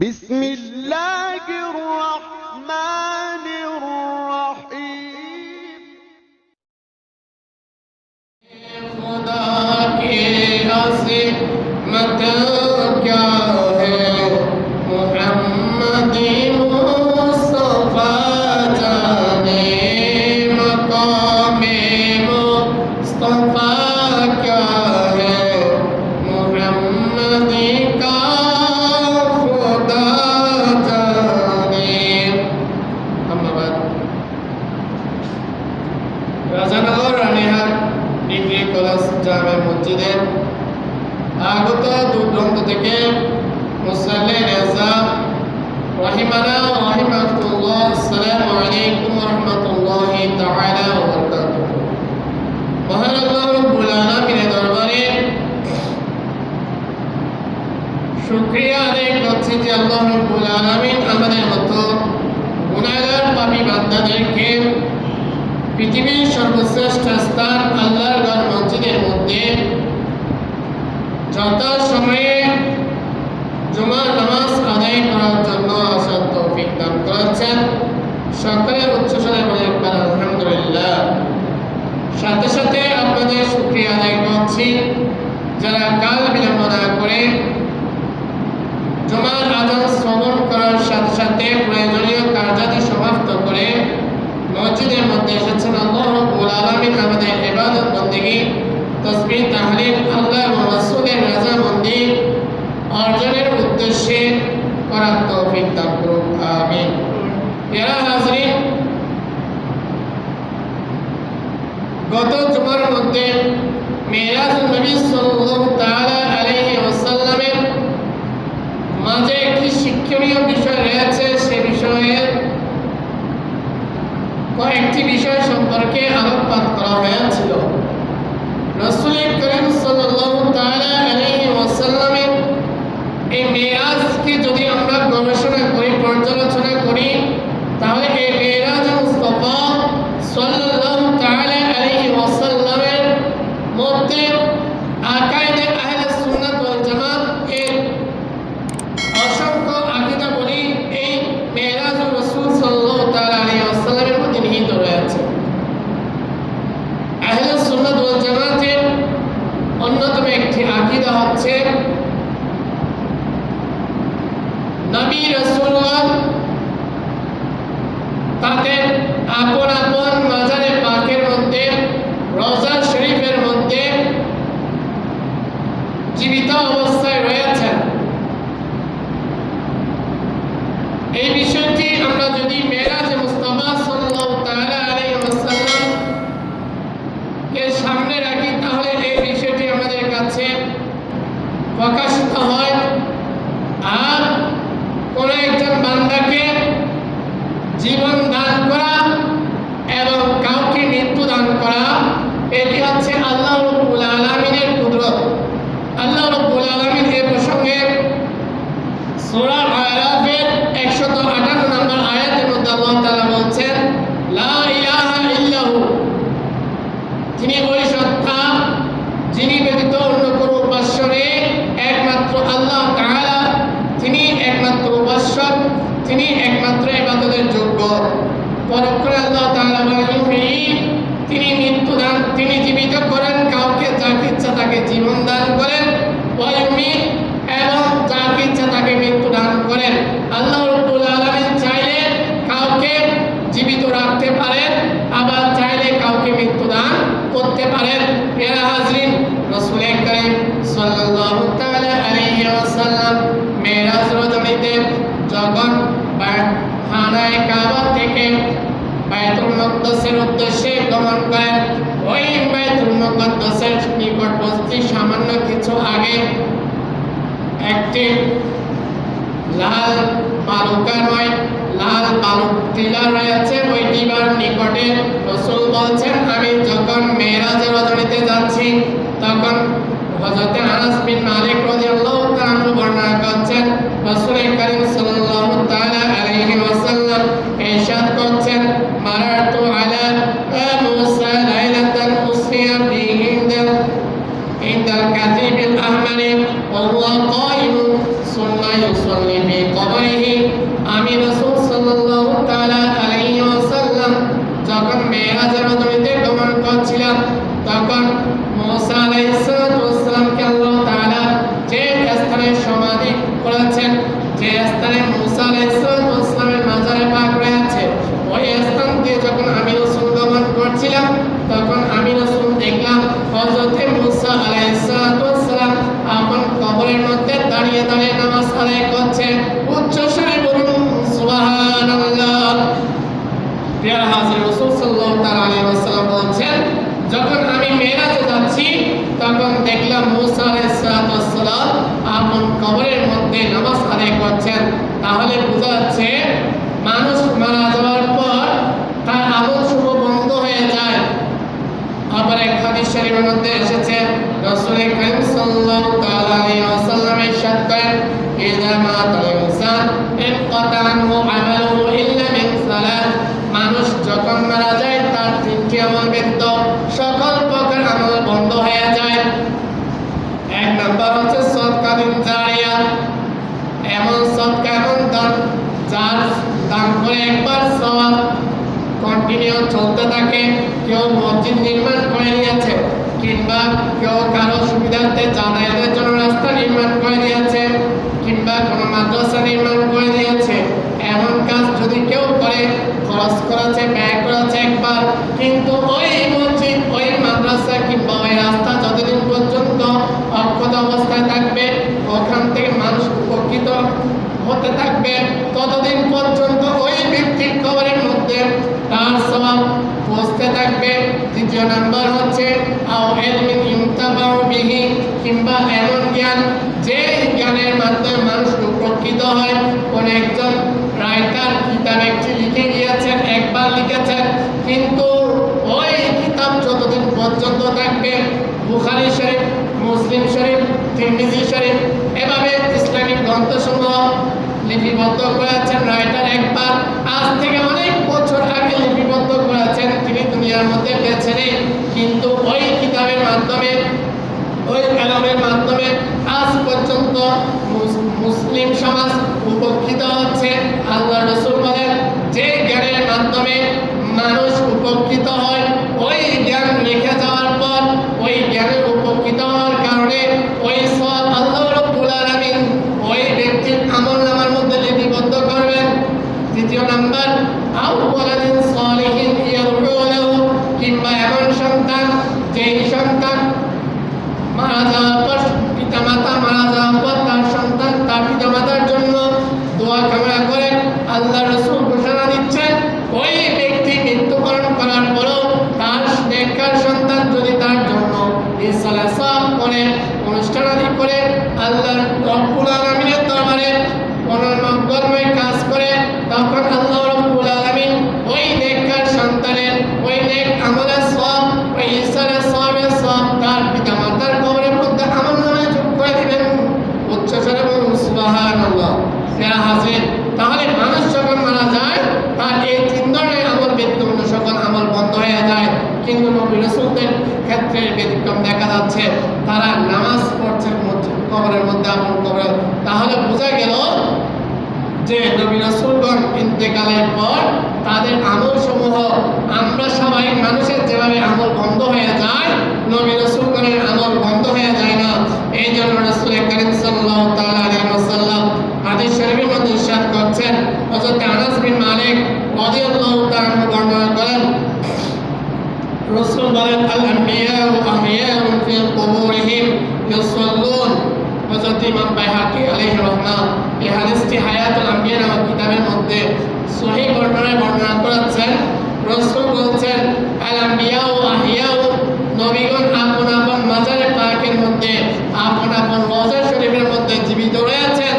بسم الله الرحمن الرحيم खुदा की अज़ीमत क्या है मुहम्मदी मुस्तफ़ा जाने मक़ामे मुस्तफ़ा क्या है मुहम्मदी का खुदा जाने। अम्मा बाद রাজানগর রানীহাট ডিগ্রি কলেজ জামে মসজিদে আগত দূরদূরান্ত থেকে মুসল্লি নিজাম রহিমানা রহিমাতুল্লাহ আসসালামু আলাইকুম ওয়া রাহমাতুল্লাহি তাআলা ওয়া বারাকাতুহু। মহান আল্লাহ রাব্বুল আলামিনের দরবারে শুকরিয়া আদায় করছি যে আল্লাহ রাব্বুল আলামিন আমাদের মতো গুনাহগার পাপী বান্দাদেরকে পৃথিবীর সর্বশ্রেষ্ঠ স্থান আল্লাহর ঘর মসজিদের মধ্যে যথা সময়ে জুমার নামাজ আদায় করার জন্য আসার তৌফিক দান করেছেন। সকলে উচ্চস্বরে বলে একবার আলহামদুলিল্লাহ। সাথে সাথে আপনাদের শুকরিয়া আদায় করছি যারা কাল বিলম্ব না করে জুমার আযান শ্রবণ করার সাথে সাথে প্রয়োজনীয় কার্যাদি সমাপ্ত করে মসজিদের মধ্যে এসেছেন। আল্লাহ রাব্বুল আলামিন আমাদের ইবাদত বন্দেগী তাসবিহ তাহলিল আল্লাহ এবং রাসূলের রাযামন্দি অর্জনের উদ্দেশ্যে করার তৌফিক দান করুন, আমিন। প্রিয় হাজরিন, গত জুমার মধ্যে মিরাজুন নবী সাল্লাল্লাহু তাআলা আলাইহি ওয়াসাল্লামের মাঝে একটি শিক্ষণীয় বিষয় রয়েছে। সে বিষয়ে কয়েকটি বিষয় সম্পর্কে আলোকপাত করা হয়েছিল। রাসূল করিম সাল্লাল্লাহু তাআলা আলাইহি ওয়াসাল্লামের এই মেরাজকে যদি আমরা গবেষণা করি, পর্যালোচনা করি, তাহলে এই মেরাজ মুস্তাফা সাল্লাল্লাহু তাআলা আলাইহি ওয়াসাল্লামের মধ্যে আকায়েদে আহলে সুন্নাত ওয়াল জামাত এর অসংখ্য আকীদা বলি এই মেরাজ রাসূল সাল্লাল্লাহু তাআলা আলাইহি ওয়াসাল্লামের মধ্যে নিহিত রয়েছে। আহলে সুন্নাত ওয়াল জামাতের অন্যতম একটি আকীদা হচ্ছে নবী রাসূলগণ তাদের আপন আপন মাজারে পাকের মধ্যে রওজা শরীফের মধ্যে জীবিত অবস্থায় রয়েছেন। এই বিষয়টি আমরা যদি মেরাজ মুস্তাফা সাল্লাল্লাহু তাআলা আলাইহি ওয়াসাল্লাম কে সামনে রাখি, তাহলে এই বিষয়টি আমাদের কাছে প্রকাশিত হয়। আর কোন একজন বান্দাকে জীবন দান করা এবং কাউকে মৃত্যু দান করা, এটি হচ্ছে আল্লাহ রাব্বুল আলামিনের কুদরত। আল্লাহ রাব্বুল আলামিন এই প্রসঙ্গে সূরা আরাফের 158 নম্বর আয়াতের মধ্যে আল্লাহ তাআলা বলছেন, লা ইলাহা ইল্লাহু, তিনি ওই সত্তা যিনি ব্যতীত অন্য কোনো উপাস্য নেই, একমাত্র আল্লাহ তাআলা, তিনি একমাত্র উপাস্য, তিনি একমাত্র ইবাদতের যোগ্য। পরক্ষণে আল্লাহ তাআলা বলেন, তিনি মৃত্যু দান, তিনি জীবিত করেন কাউকে যাকে ইচ্ছা তাকে জীবন দান করেন, ওয়ায়ুমিত, এবং যাকে ইচ্ছা তাকে মৃত্যু দান করেন। আল্লাহ রাব্বুল আলামিন চাইলে কাউকে জীবিত রাখতে পারেন, আবার চাইলে কাউকে মৃত্যু দান করতে পারেন। প্রিয় হাজরিন, রাসূল করিম সাল্লাল্লাহু তাআলা আলাইহি ওয়াসাল্লাম মেরাজ রজনীতে যখন খানায়ে কাবা থেকে বাইতুল মুকদ্দাসের উদ্দেশ্যে গমন করেন, ওই বাইতুল মুকদ্দাসের নিকটবর্তী সামান্য কিছু আগে একটি লাল বালুকাময় লাল বালুক টিলা রয়েছে। ওই টিলার নিকটে রাসূল বলছেন, আমি যখন মেরাজের রজনীতে যাচ্ছি, তখন হযরত আনাস বিন মালিক রাদিয়াল্লাহু তাআলা আনহু বর্ণনা করছেন, রাসূল করিম সাল্লাল্লাহু তাআলা আলাইহি ওয়াসাল্লাম ইরশাদ করছেন, মারাতু আলা মুসা লাইলাতান উসরিয়া বিহি ইনদাল কাতিবিল আহমারি ওয়া হুয়া কায়িম সুম্মা ইউসাল্লি في قبره আমি রাসূল সাল্লাল্লাহু তাআলা আলাইহি ওয়াসাল্লাম যখন মেরাজের মাধ্যমে গমন করছিলাম তখন মুসা আলাইহিস সালামকে আল্লাহ তাআলা যে স্থানে সমাধি করেছেন, যে স্থানে মুসা আলাইহিস সালামের মাজারে পাক রয়েছে, ওই স্থান দিয়ে যখন আমি রাসূল গমন করছিলাম তখন আমি রাসূল দেখলাম হযরত মুসা আলাইহিস সালাম আপন কবরের মধ্যে দাঁড়িয়ে দাঁড়িয়ে নামাজ আদায় করছে। উচ্চ স্বরে বলুন সুবহানাল্লাহ। প্রিয় হাজির, রাসূল সাল্লাল্লাহু আলাইহি ওয়াসাল্লাম বলেন, যখন আমি মেরাজে যাচ্ছি তখন দেখলাম মুসা আলাইহিস সালাম আপন কবরের মধ্যে নামাজ আদায় করছেন। তাহলে বোঝা যাচ্ছে মানুষ মারা যাওয়ার পর তার আমল শুভ বন্ধ হয়ে যায়। আবার এক হাদিস শরীফের মধ্যে এসেছে রাসূল কারীম সাল্লাল্লাহু আলাইহি ওয়াসাল্লাম ইরশাদ করেন, ইযা মাতাল ইনসান ইনকাতা আনহু আমালুহু ইল্লা মিন সালাত। মানুষ যখন মারা যায় তার তিনটি আমল ব্যতীত সকল প্রকার আমল বন্ধ হয়ে যায়। এক নাম্বার হচ্ছে সদকা জারিয়া, এমন সদকা এমন দান যার দান করে একবার সওয়াব কন্টিনিউ চলতে থাকে। কেউ মসজিদ নির্মাণ করে দিয়েছে, কিংবা কেউ কারো সুবিধার্থে যাতায়াতের জন্য রাস্তা নির্মাণ করে দিয়েছে, কিংবা কোনো মাদ্রাসা নির্মাণ করে দিয়েছে। এমন কাজ যদি কেউ করে, খরচ করেছে, ব্যয় করেছে একবার, কিন্তু ওই মসজিদ, ওই মাদ্রাসা কিংবা ওই রাস্তা যতদিন পর্যন্ত অক্ষত অবস্থায় থাকবে, ওখান থেকে মানুষ উপকৃত হতে থাকবে, ততদিন পর্যন্ত ওই ব্যক্তির কবরের মধ্যে তার সওয়াব পৌঁছতে থাকবে। দ্বিতীয় নাম্বার হচ্ছে আও ইলমিন ইনতাফাউ বিহি, কিংবা এমন জ্ঞান যে জ্ঞানের মাধ্যমে মানুষ উপকৃত হয়। কোন একজন রাইটার কিতাব একটি লিখে গিয়েছেন, একবার লিখেছেন, কিন্তু ওই কিতাব যতদিন পর্যন্ত থাকবে, বুখারী শরীফ, মুসলিম শরীফ, তিরমিজি শরীফ, এভাবে ইসলামিক গ্রন্থসমূহ লিপিবদ্ধ করেছেন রাইটার একবার, আজ থেকে অনেক বছর আগে লিপিবদ্ধ করেছেন, তিনি দুনিয়ার মধ্যে বেঁচে নেই, কিন্তু ওই কিতাবের মাধ্যমে, ওই কালামের মাধ্যমে আজ পর্যন্ত মুসলিম সমাজ উপকৃত হচ্ছে। আল্লাহ রাসূল বলেন, যে জ্ঞানের মাধ্যমে মানুষ উপকৃত হয়, ওই জ্ঞান রেখে যাওয়ার পর ওই জ্ঞানের উপকৃত হওয়ার কারণে ওই সব আল্লাহ রাব্বুল আলামিন ওই ব্যক্তির আমলনামার মধ্যে লিপিবদ্ধ করবেন। তৃতীয় নাম্বার আও ওয়ালাদিন সালিহিন ইয়াদউ লাহু, কিংবা এমন সন্তান যেই সন্তান মারা যাওয়ার পর, পিতামাতা মারা যাওয়ার পর তার সন্তান তার পিতামাতার জন্য দোয়া কামনা করেন। আল্লাহ রাসূল ঘোষণা দিচ্ছেন, ওই ব্যক্তি মৃত্যুবরণ করার পরও তার নেককার সন্তান যদি তার জন্য ইসলাম করে, অনুষ্ঠানাদি করে, আল্লাহ রাব্বুল আলামিনের দরবারে কোনো মঙ্গলময় কাজ করে, তখন আল্লাহ রাব্বুল আলামিন ওই নেককার সন্তানের ওই নেক আমলের সওয়াব, ওই ইসলামের সওয়াবের সওয়াব তার পিতামাতার কবরের মধ্যে আমলনামায় যোগ করে দিবেন। উচ্চ স্বরে বলুন সুবহানাল্লাহ। যারা হাজির, তাহলে মানুষ যখন মারা যায় তার এই তিন ধরনের আমল ব্যতীত অন্য সকল আমল বন্ধ হয়ে যায়। কিন্তু নবী রাসূলদের ক্ষেত্রে ব্যতিক্রম দেখা যাচ্ছে, তারা নামাজ পড়ছে কবরের মধ্যে, আপন কবরে। তাহলে বোঝা গেল যে নবী রাসূলগণ ইন্তেকালের পর তাদের আমল সমূহ, আমরা সবাই মানুষের যেভাবে আমল বন্ধ হয়ে যায়, নবী রাসূলগণের আমল বন্ধ হয়ে যায় না। এই জন্য রাসূল কারীম সাল্লাল্লাহু তাআলা আলাইহি ওয়াসাল্লাম হাদিস শরীফের মধ্যে ইরশাদ করছেন, হযরত আনাস বিন মালিক রাদিয়াল্লাহু তাআলা বর্ণনা করেন, রাসূল বলেন, আল আম্বিয়াউ আহইয়াউন ফি কুবুরিহিম ইউসাল্লুন। হযরত ইমাম বাইহাকী আলাইহির রহমাহ এই হাদিসটি হায়াতুল আম্বিয়া নামক কিতাবের মধ্যে সহিহ বর্ণনায় বর্ণনা করেছেন। রাসূল বলেছেন, আল আম্বিয়াউ আহইয়াউ, নবীগণ আপন আপন মাজারে পাকের মধ্যে, আপন আপন রওজা শরীফের মধ্যে জীবিত রয়েছেন।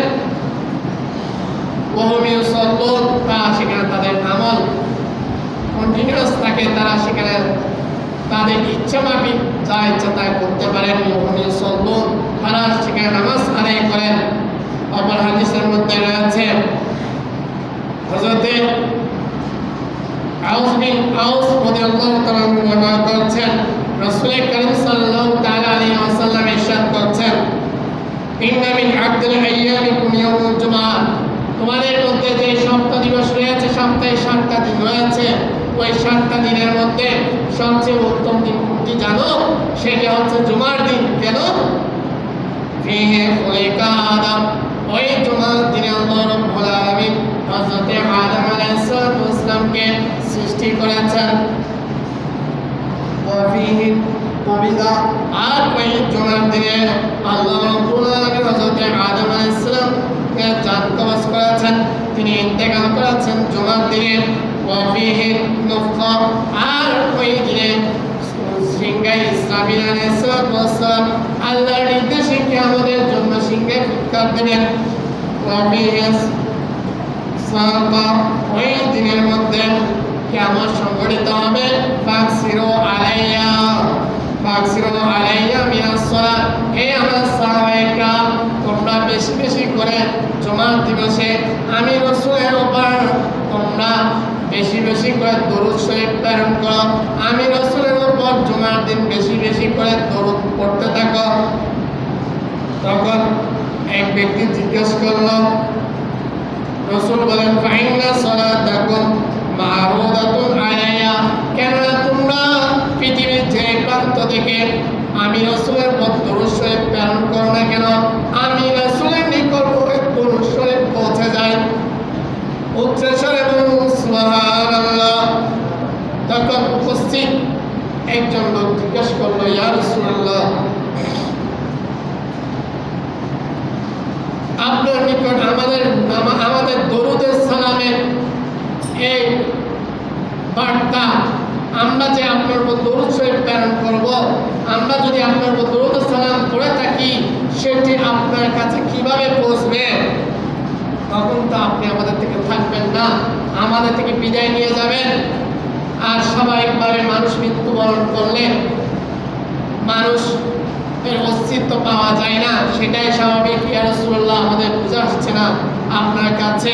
ওয়া হুম ইউসাল্লুন, সেখানে তাদের আমল কন্টিনিউয়াস থাকে, তারা সেখানে তাদের ইচ্ছা মাফিক যা ইচ্ছা তাই করতে পারেন। তারা সেখানে নামাজ আদায় করেন। অপর হাদিসের মধ্যে রয়েছে হযরতে আউস বিন আউস রাদিয়াল্লাহু তাআলা বর্ণনা করছেন, রাসূল কারীম সাল্লাল্লাহু তাআলা আলাইহি ওয়াসাল্লাম ইরশাদ করছেন, ইন্না মিন আবদিল আইয়ামিকুম ইয়াউমুল জুমআহ, সপ্তাহে 7টা দিন রয়েছে, ওই 7টা দিনের মধ্যে সবচেয়ে উত্তম দিন কোনটি জানো? সেটা হচ্ছে জুমার দিন। কেন? ফিহি খুলিকা আদম, ওই জুমার দিনে আল্লাহ রাব্বুল আলামিন হযরত আদম আলাইহিস সালামকে সৃষ্টি করেছেন। ওয়া ফিহি কুবিদা, আর ওই জুমার দিনে আল্লাহ রাব্বুল আলামিন হযরত আদম আলাইহিস সালামকে জান কবজ করেছেন, তিনি ইন্তেকাল করেছেন জুমার দিনে। ওয়া ফিহি নুফখা, আর ওই দিনে সিংহায় ইসরাফিল আলাইহিস সালাম আল্লাহর নির্দেশে কিয়ামতের জন্য সিংহে ফুৎকার দিবেন। ওয়া ফিহি সাকা, ওই দিনের মধ্যে কিয়ামত সংঘটিত হবে। ফাকসিরু আলাইয়া মিনাস সালাত, হে আমার সাহাবায়ে কেরাম, তোমরা বেশি বেশি করে জুমার দিবসে আমি রাসূলের উপর তোমরা বেশি বেশি করে দরুদ শরীফ প্রেরণ করো। আমি রাসূলের উপর জুমার দিন বেশি বেশি করে দরুদ পড়তে থাকো। তখন এক ব্যক্তি জিজ্ঞেস করল, রাসূল বলেন, ফাইন্না সালাতাকুম মারুদাতুন আলাইয়া, কেননা তোমরা পৃথিবীর যে প্রান্ত থেকে আমি রাসূলের উপর দরুদ শরীফ প্রেরণ করো না কেন, আমি রাসূলের নিকট ওই দরুদ শরীফ পৌঁছে যায়। উচ্চস্বরে বলুন সুবহানাল্লাহ। তখন উপস্থিত একজন লোক জিজ্ঞেস করলো, ইয়া রাসূলুল্লাহ, আপনার নিকট আমাদের দরুদের সালামের এই বার্তা, আমরা যে আপনার উপর দরুদ শরীফ প্রেরণ করব, আমরা যদি আপনার উপর দরুদ সালাম করে থাকি, সেটি আপনার কাছে কিভাবে পৌঁছবে? তখন তো আপনি আমাদের থেকে থাকবেন না, আমাদের থেকে বিদায় নিয়ে যাবেন। আর স্বাভাবিকভাবে মানুষ মৃত্যুবরণ করলে মানুষ এর অস্তিত্ব পাওয়া যায় না, সেটাই স্বাভাবিক। ইয়া রাসূলুল্লাহ, আমাদের বুঝে আসছে না আপনার কাছে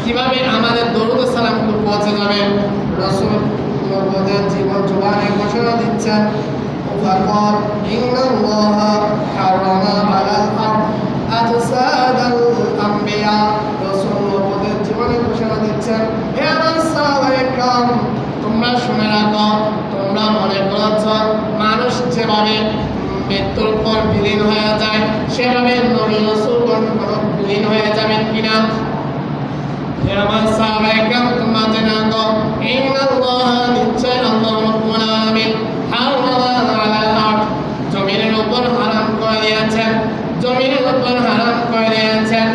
কিভাবে আমাদের দরুদ সালামগুলো পৌঁছে যাবে। রাসূল নবুয়তের জীবন জবানে ঘোষণা দিচ্ছেন, ফাকাল ইন্নাল্লাহা হারামা আলাল আরদ আজসাদাল আম্বিয়া। রাসূল নবুয়তের জীবনে ঘোষণা দিচ্ছেন, হে আমার সাহাবায়ে কেরাম, তোমরা শুনে রাখো, তোমরা মনে করছ মানুষ যেভাবে মৃত্যুর পর বিলীন হয়ে যায়, সেভাবে নবী রাসূলগণ বিলীন হয়ে যাবেন কিনা? হে আমার সাহাবায়ে কেরাম, তোমরা জেনে রাখো, ইন্নাল্লাহা, নিশ্চয় আল্লাহ রাব্বুল আলামিন হারামা আলাল আরদ, জমিনের উপর হারাম করে দিয়েছেন, জমিনের উপর হারাম করে দিয়েছেন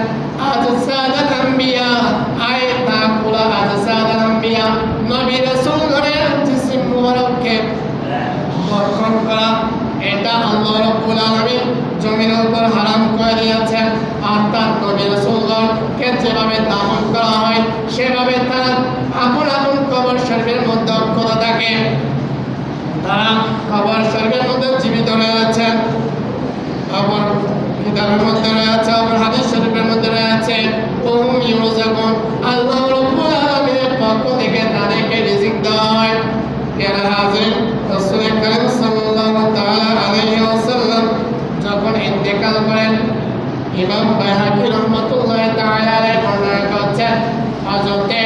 আজসাদাল আম্বিয়া, আয়াতাকুলা আজসাদাল আম্বিয়া, নবী রাসূলগণের জিসিম মুবারককে ভক্ষণ করা, এটা আল্লাহ রাব্বুল আলামিন জমিনের উপর হারাম করে দিয়েছেন। আর তার নবী রাসূলগণকে যেভাবে দাফন করা হয়, সেভাবে তারা আপন আপন কবর শরীফের মধ্যে অক্ষত থাকে, তারা কবর শরীফের মধ্যে জীবিত রয়েছেন। অপর কিতাবের মধ্যে রয়েছে, অপর হাদিস শরীফের মধ্যে রয়েছে, ওহুম ইউরযাকুন, আল্লাহ রাব্বুল আলামিনের পক্ষ থেকে তাদেরকে রিজিক দেওয়া হয়। প্রিয় হাজির, রাসূল করিম সাল্লাল্লাহু তাআলা আলাইহি ওয়াসাল্লাম যখন ইন্তেকাল করেন, ইমাম বাইহাকী রাহমাতুল্লাহি তাআলা আলাইহি বর্ণনা করছেন, হযরতে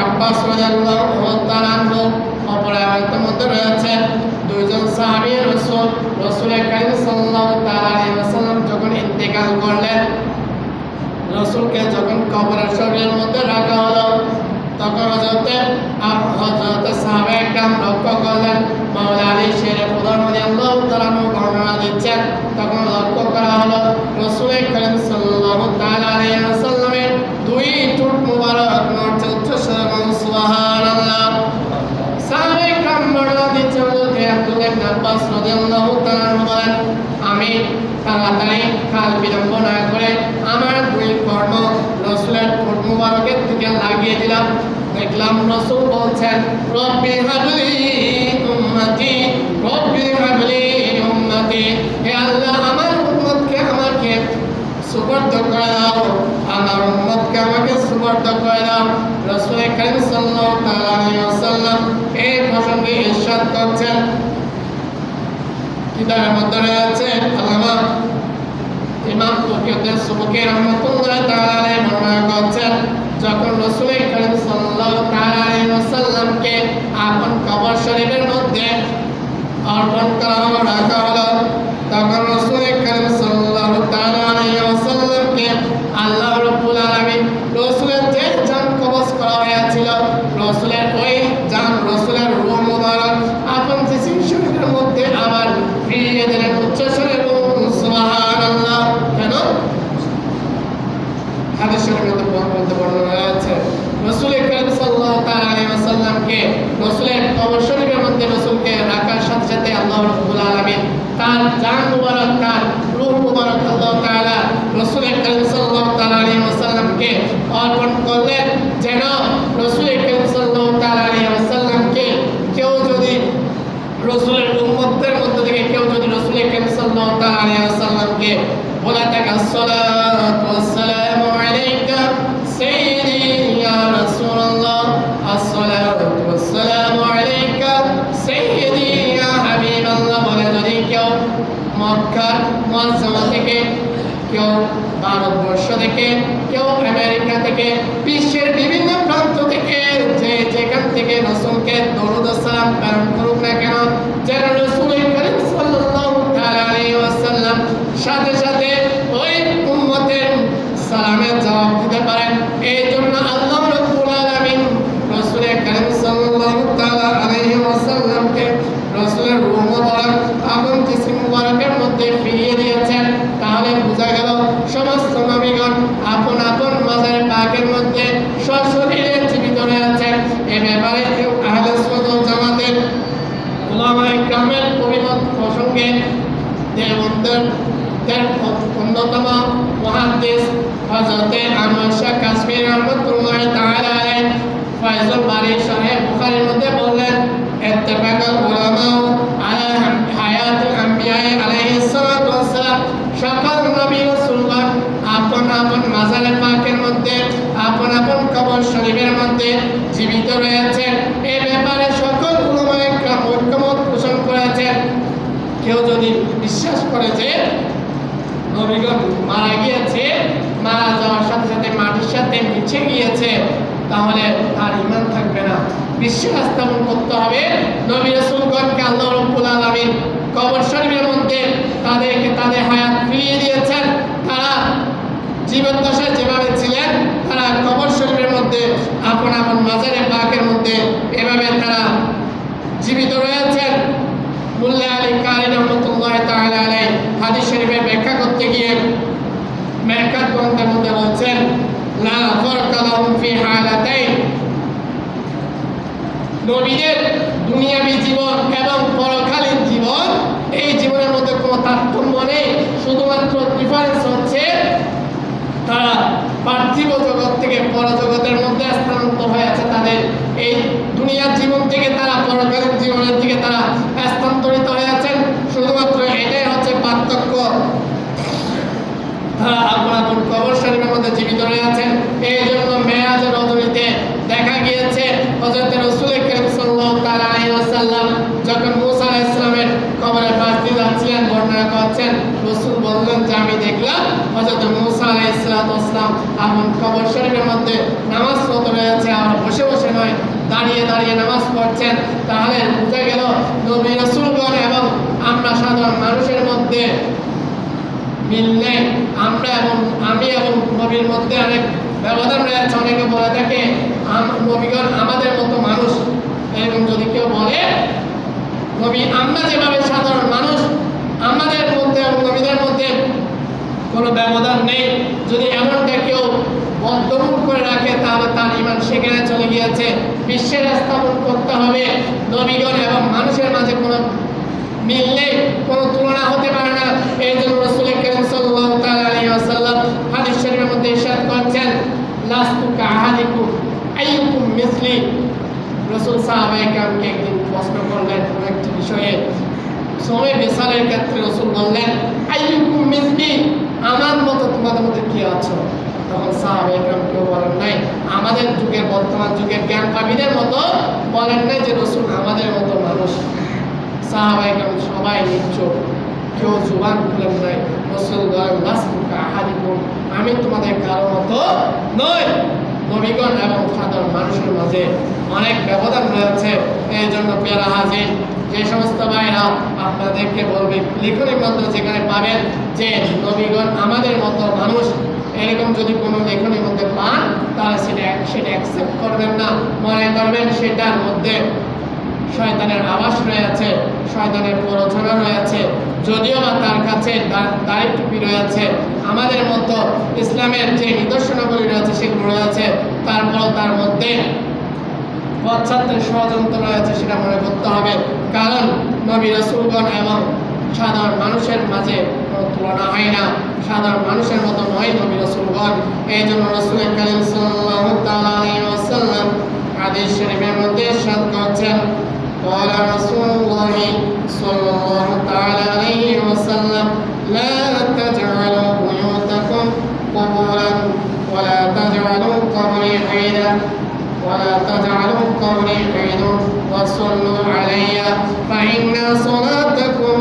আব্বাস রাদিয়াল্লাহু তাআলা আনহু, অপর আয়াতের মধ্যে রয়েছে দুইজন সাহাবী রাসূল করিম সাল্লাল্লাহু তাআলা আলাইহি ওয়াসাল্লাম যখন ইন্তেকাল করলেন, রাসূলকে যখন কবরের শরীরের মধ্যে রাখা হলো, তখন হযরতে সাহাবায়ে কেরাম লক্ষ্য করলেন, মাওলা আলী শেরে খুদা রাদিয়াল্লাহু তাআলা বর্ণনা দিচ্ছেন, তখন লক্ষ্য করা হলো রাসূল করিম সাল্লাল্লাহু তাআলা আলাইহি ওয়াসাল্লামের দুই ঠোঁট মুবারক নড়ছে। উচ্চস্বরে সুবহানাল্লাহ। সাহাবায়ে কেরাম বর্ণনা দিচ্ছেন, হযরতে আব্দুল্লাহ ইবনে আব্বাস রাদিয়াল্লাহু তাআলা বলেন, আমি তাড়াতাড়ি কাল বিলম্ব না করে আমার দুই কর্ণ রাসূলের ঠোঁট মুবারকের দিকে লাগিয়ে দিলাম। দেখলাম রাসূল বলছেন, রব্বি হাবলি উম্মতি, রব্বি হাবলি উম্মতি, হে আল্লাহ, আমার উম্মতকে আমাকে সুবর্দ করে দাও, আমার উম্মতকে আমাকে সুবর্দ করে দাও। রাসূল করিম সাল্লাল্লাহু তাআলা আলাইহি ওয়াসাল্লাম এই প্রসঙ্গে ইরশাদ করছেন, কিতাবের মধ্যে রয়েছে, আল্লামা ইমাম তুরকিউদ্দিন সুবকি রাহমাতুল্লাহি তাআলা আলাইহি বর্ণনা করছেন, যখন হাদিস শরীফের মধ্যে বর্ণনা রয়েছে রাসূল করিম সাল্লাল্লাহু তাআলা আলাইহি ওয়াসাল্লামকে রাসূলের কবর শরীফের মধ্যে রাসূলকে রাখার সাথে সাথে আল্লাহ রাব্বুল আলামিন তার জান মুবারক তার রূহ মুবারক আল্লাহ তাআলা রাসূল করিম সাল্লাল্লাহু তাআলা আলাইহি ওয়াসাল্লামকে অর্পণ করলেন যেন রাসূল করিম সাল্লাল্লাহু তাআলা আলাইহি ওয়াসাল্লামকে কেউ যদি রাসূলের উম্মতের মধ্যে থেকে কেউ যদি রাসূল করিম সাল্লাল্লাহু তাআলা আলাইহি ওয়াসাল্লামকে বলে থাকে আসসালাতু ওয়াসসালামু আলাইকা সাইয়্যিদি ইয়া রাসূলুল্লাহ আসসালাতু ওয়াসসালামু আলাইকা সাইয়্যিদি ইয়া হাবিবাল্লাহ বলে যদি কেউ মক্কার মুআজ্জামা থেকে কেউ ভারতবর্ষ থেকে কেউ আমেরিকা থেকে বিশ্বের বিভিন্ন প্রান্ত থেকে যে যেখান থেকে রাসূলকে দরুদ ও সালাম প্রেরণ করুক না কেন যেন রাসূল করিম সাল্লাল্লাহু তাআলা আলাইহি ওয়াসাল্লাম সাথে সাথে ওই উম্মতের সালামের জবাব দিতে পারেন এই জন্য আল্লাহ রাব্বুল আলামিন রাসূল করিম সাল্লাল্লাহু তাআলা আলাইহি ওয়াসাল্লামকে রাসূলের রূহ মুবারক এবং জিসম মুবারকের মধ্যে ফিরিয়ে দিয়েছেন তাহলে বোঝা গেল সমস্ত নবীগণ আপন আপন মাজার পাকের মধ্যে সশরীরে জীবিত রয়েছেন এ ব্যাপারে আহলে সুন্নাত ওয়াল জামাতের উলামায়ে কেরামের অভিমত প্রসঙ্গে দেওবন্দের অন্যতম মুহাদ্দিস হযরত আহমদ শাহ কাশ্মীর রাহমাতুল্লাহি তাআলা আলাইহি ফায়জুল বারী শরহ বুখারীর মধ্যে বললেন ইত্তাফাকাল উলামা আলা হায়াতুল আম্বিয়া আলাইহিস সালাতু ওয়াস সালাম সকল নবী রাসূলগণ আপন আপন মাজারে পাকের মধ্যে আপন আপন কবর শরীফের মধ্যে জীবিত রয়েছেন এই ব্যাপারে সকল উলামায়ে কেরাম ঐকমত পোষণ করেছেন কেউ যদি বিশ্বাস করে যে নবীগণ মারা গিয়েছে মারা যাওয়ার সাথে সাথে মাটির সাথে মিশে গিয়েছে তাহলে তার ঈমান থাকবে না বিশ্বাস স্থাপন করতে হবে নবী রাসূলগণকে আল্লাহ রাব্বুল আলামিন কবর শরীফের মধ্যে তাদেরকে তাদের হায়াত ফিরিয়ে দিয়েছেন তারা জীবদ্দশায় যেভাবে ছিলেন তারা কবর শরীফের মধ্যে আপন আপন মাজারে পাকের মধ্যে এভাবে তারা জীবিত রয়েছেন মুল্লা আলী কারি রাহমাতুল্লাহি তাআলা আলাইহি হাদিস শরীফের ব্যাখ্যা করতে গিয়ে মেরকাত গ্রন্থের মধ্যে বলছেন লা ফারকা লাহুম ফি হালাতাইন নবীদের দুনিয়াবী জীবন এবং পরকালীন জীবন এই জীবনের মধ্যে কোনো তারতম্য নেই শুধুমাত্র ডিফারেন্স হচ্ছে তারা পার্থিব জগৎ থেকে পরজগতের মধ্যে স্থানান্তর হয়ে আছে তাদের এই দুনিয়ার জীবন থেকে তারা পরকালীন জীবনের দিকে তারা স্থানান্তরিত হয়ে আছেন শুধুমাত্র এটাই হচ্ছে পার্থক্য তারা আপন আপন কবর শরীফের মধ্যে জীবিত রয়ে আছেন এই জন্য মেরাজের রজনীতে দেখা গিয়েছে হযরত রাসূল করিম সাল্লাল্লাহু তাআলা আলাইহি ওয়াসাল্লাম যখন মুসা আলাইহিস সালামের কবরের পাশ দিয়ে যাচ্ছিলেন বর্ণনা করছেন রাসূল বললেন যে আমি দেখলাম হযরত মুসা আলাইহিস সালাম আপন কবর শরীফের মধ্যে নামাজরত রয়েছে আর বসে বসে নয় দাঁড়িয়ে দাঁড়িয়ে নামাজ পড়ছেন তাহলে বোঝা গেল নবী রাসূলগণ এবং আমরা সাধারণ মানুষের মধ্যে মিল নেই আমরা এবং আমি এবং নবীর মধ্যে অনেক ব্যবধান রয়েছে অনেকে বলে থাকে নবীগণ আমাদের মতো মানুষ এরকম যদি কেউ বলে নবী আমরা যেভাবে সাধারণ মানুষ আমাদের মধ্যে এবং নবীদের মধ্যে কোনো ব্যবধান নেই যদি এমনটা কেউ বদ্ধমূল করে রাখে তাহলে তার ঈমান সেখানে চলে গিয়েছে বিশ্বের স্থাপন করতে হবে নবীগণ এবং মানুষের মাঝে কোনো মিল নেই কোনো তুলনা হতে পারে না এই জন্য রাসূল করিম সাল্লাল্লাহু তাআলা আলাইহি ওয়াসাল্লাম হাদিস শরীফের মধ্যে ইরশাদ করেছেন লাস্তু কাআহাদিকুম আইয়ুকুম মিসলি রাসূল সাহাবায়ে কেরামকে একদিন প্রশ্ন করলেন কোন একটি বিষয়ে সময় বেসালের ক্ষেত্রে রাসূল বললেন আইয়ুকুম মিসলি আমার মতো তোমাদের মধ্যে কি আছো তখন সাহাবায়ে কেরাম কেউ বলেন নাই আমাদের যুগের বর্তমান যুগের জ্ঞানপাপীদের মতো বলেন নাই যে রাসূল আমাদের মতো মানুষ সাহাবায়ে কেরাম সবাই নিশ্চুপ কেউ জুবান খুলেন নাই রাসূল বলেন লাস্তু কাআহাদিকুম আমি তোমাদের কারো মতো নই নবীগণ এবং সাধারণ মানুষের মাঝে অনেক ব্যবধান রয়েছে এই জন্য প্যারা হাজির যে সমস্ত ভাইরা আপনাদেরকে বলবে লেখনের মধ্যে যেখানে পাবেন যে নবীগণ আমাদের মতো মানুষ এরকম যদি কোনো লেখনের মধ্যে পান তাহলে সেটা অ্যাকসেপ্ট করবেন না মনে করবেন সেটার মধ্যে শয়তানের আবাস রয়েছে, শয়তানের প্ররোচনা রয়েছে, যদিও বা তার কাছে দাড়ি টুপি রয়েছে, আমাদের মতো ইসলামের যে নিদর্শনাবলী রয়েছে সেগুলো রয়েছে, তারপর তার মধ্যে পশ্চাতের ষড়যন্ত্র রয়েছে সেটা মনে করতে হবে। কারণ নবী রাসূলগণ এবং সাধারণ মানুষের মাঝে কোনো তুলনা হয় না, সাধারণ মানুষের মতো নয় নবী রাসূলগণ। এই জন্য রাসূল কারীম সাল্লাল্লাহু তাআলা আলাইহি ওয়াসাল্লাম হাদিস শরীফের মধ্যে ইরশাদ করেছেন, قال رسول الله صلى الله تعالى عليه وسلم لا تجعلوا بيوتكم قبورا ولا تجعلوا قبري عيدا ولا تجعلوا قبري عيدا وصلوا علي فإن صلاتكم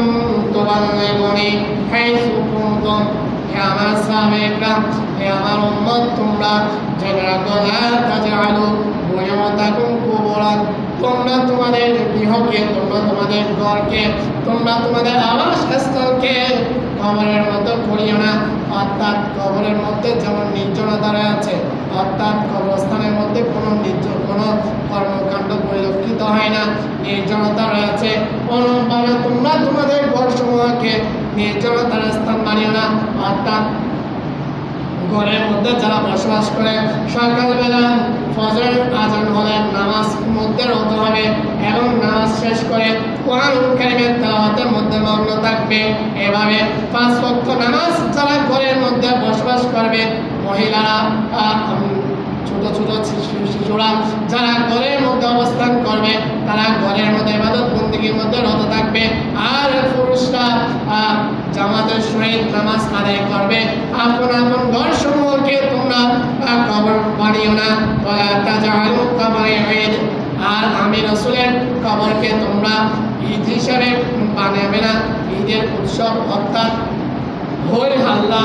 تبلغني حيث كنتم। হে আমার সাহাবায়ে-কেরাম, হে আমার উম্মত, তোমরা জেনে রাখো, লা তাজআলু বুয়ুতাকুম কুবুরান, তোমরা তোমাদের গৃহকে, তোমরা তোমাদের ঘরকে, তোমরা তোমাদের আবাসস্থলকে কবরের মতো করিও না। অর্থাৎ কবরের মধ্যে যেমন নির্জনতা রয়েছে, অর্থাৎ কবরস্থানের মধ্যে কোনো কর্মকাণ্ড পরিলক্ষিত হয় না, নির্জনতা রয়েছে, অনুরূপভাবে তোমরা তোমাদের ঘরসমূহকে নির্জনতার স্থান বানিও না। অর্থাৎ ঘরের মধ্যে যারা বসবাস করে সকালবেলা ফজরের আজান হলে নামাজ মধ্যে রত হবে এবং নামাজ শেষ করে কোরআন কারীমের তেলাওয়াতের মধ্যে মগ্ন থাকবে। এভাবে 5 ওয়াক্ত নামাজ যারা ঘরের মধ্যে বসবাস করবে, মহিলারা, ছোট ছোট শিশুরা যারা ঘরের মধ্যে অবস্থান করবে, তারা ঘরের মধ্যে ইবাদত বন্দেগীর মধ্যে রত থাকবে। আর পুরুষরা জামাতের সহিত নামাজ আদায় করবে। আপন আপন ঘর সমূহকে তোমরা কবর বানিও না, ওয়া তাজআলু কবরি ঈদ, আর আমি রাসূলের কবরকে তোমরা ঈদ হিসাবে বানাবে না, ঈদের উৎসব অর্থাৎ হই হাল্লা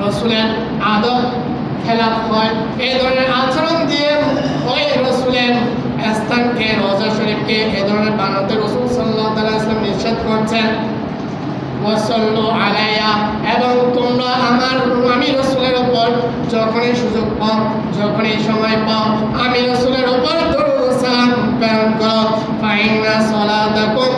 রাসূলের আদব খেলাফ হয়। এই ধরনের আচরণ দিয়ে ওই রাসূলের স্থানকে, রওজা শরীফকে এই ধরনের বানাতে রাসূল সাল্লাল্লাহু আলাইহি ওয়াসাল্লাম নিষেধ করছেন। ওয়াসাল্লু আলাইয়া, এবং তোমরা আমি রাসূলের উপর যখনই সুযোগ পাও, যখনই সময় পাও, আমি রাসূলের উপর দরুদ ও সালাম প্রেরণ করো। ফাইন্না সালাতাকুম,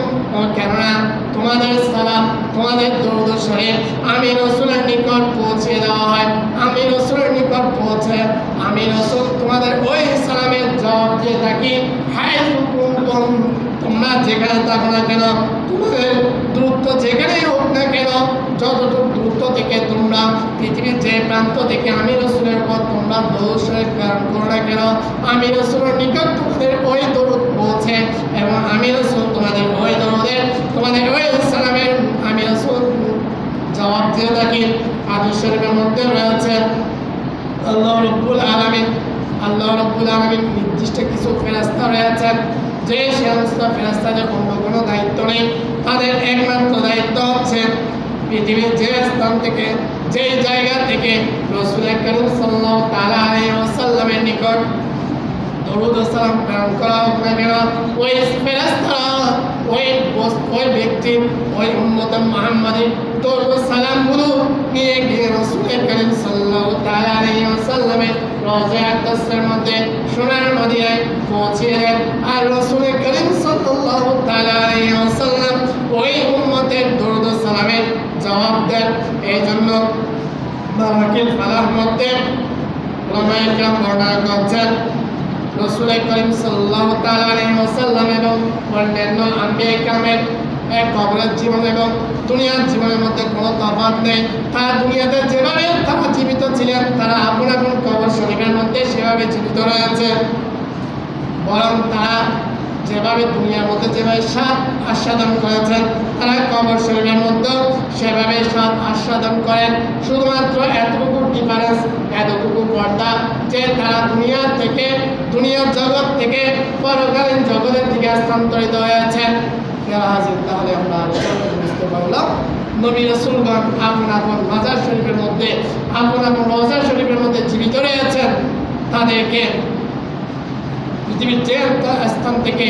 কেননা তোমাদের সালাম, তোমাদের দরুদ শরীফ আমি রাসূলের নিকট পৌঁছে দেওয়া হয়। আমি রাসূলের নিকট পৌঁছে আমি রাসূল তোমাদের ওই সালামের জবাব দিয়ে থাকি। হাইসু কুনতুম, তোমরা যেখানে থাকো না কেন, তোমাদের দূরত্ব যেখানেই হোক না কেন, যতটুকু দূরত্ব থেকে তোমরা পৃথিবীর যে প্রান্ত থেকে আমি রাসূলের উপর তোমরা দরুদ শরীফ প্রেরণ করো না কেন, আমি রাসূলের নিকট তোমাদের ওই দরুদ পৌঁছে এবং আমি রাসূল তোমাদের ওই দরুদের, তোমাদের ওই সালামের আমি রাসূল জবাব দিয়ে থাকি। হাদিস শরীফের মধ্যে রয়েছে আল্লাহ রাব্বুল আলামিন নির্দিষ্ট কিছু ফেরেশতা রয়েছেন, যে সমস্ত ফেরেশতাদের অন্য কোনো দায়িত্ব নেই, তাদের একমাত্র দায়িত্ব হচ্ছে পৃথিবীর যে স্থান থেকে, যে জায়গা থেকে রাসূল কারীম সাল্লাল্লাহু তাআলা আলাইহি ওয়াসাল্লামের নিকট দরুদ ও সালাম প্রেরণ করা হোক না কেন, ওই ফেরেশতারা ওই ব্যক্তি, ওই উম্মতে মুহাম্মাদী দরুদ ও সালামগুলো নিয়ে গিয়ে রাসূল কারীম সাল্লাল্লাহু তাআলা আলাইহি ওয়াসাল্লামের রওজা আকদাসের মধ্যে সোনার মদিনায় পৌঁছে দেন। আর রাসূল কারীম সাল্লাল্লাহু তাআলা আলাইহি ওয়াসাল্লাম ওই উম্মতের দরুদ ও সালামের জবাব দেন। এই জন্য বারাকাতুল ফালাহর মধ্যে উলামায়ে কেরাম বর্ণনা করছেন, রাসূল কারীম সাল্লাল্লাহু তাআলা আলাইহি ওয়াসাল্লাম এবং অন্যান্য আম্বিয়া কেরামের কবরের জীবন এবং দুনিয়ার জীবনের মধ্যে কোনো তফাৎ নেই। তারা দুনিয়াতে যেভাবে তারা জীবিত ছিলেন, তারা আপন আপন কবর শরীফের মধ্যে সেভাবে জীবিত রয়েছে, বরং তারা যেভাবে দুনিয়ার মধ্যে যেভাবে স্বাদ আস্বাদন করেছেন, তারা কবর শরীফের মধ্যেও সেভাবে স্বাদ আস্বাদন করেন। শুধুমাত্র এতটুকু ডিফারেন্স, এতটুকু পর্দা যে তারা দুনিয়ার জগৎ থেকে পরকালীন জগতের দিকে স্থানান্তরিত হয়েছেন। তাহলে আমরা বুঝতে পারলাম নবী রাসূলগণ আপন আপন মাজার শরীফের মধ্যে, আপন আপন রওজা শরীফের মধ্যে জীবিত রয়েছেন। তাদেরকে পৃথিবীর যে স্থান থেকে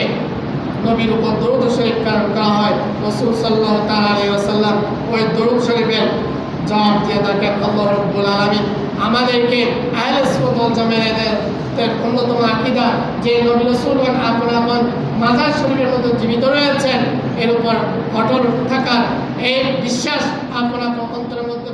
নবীর উপর দরুদ শরীফ প্রেরণ করা হয়, রাসূল সাল্লাল্লাহু তাআলা আলাইহি ওয়াসাল্লাম ওই দরুদ শরীফের জবাব দিয়ে থাকেন। আল্লাহ রাব্বুল আলামিন আমাদেরকে আহলে সুন্নাত ওয়াল জামাতের অন্যতম আকীদা যে নবী রাসূলগণ আপন আপন মাজার শরীফের মতো জীবিত রয়েছেন, এর উপর অটল থাকার এই বিশ্বাস আপন আপন অন্তরের মধ্যে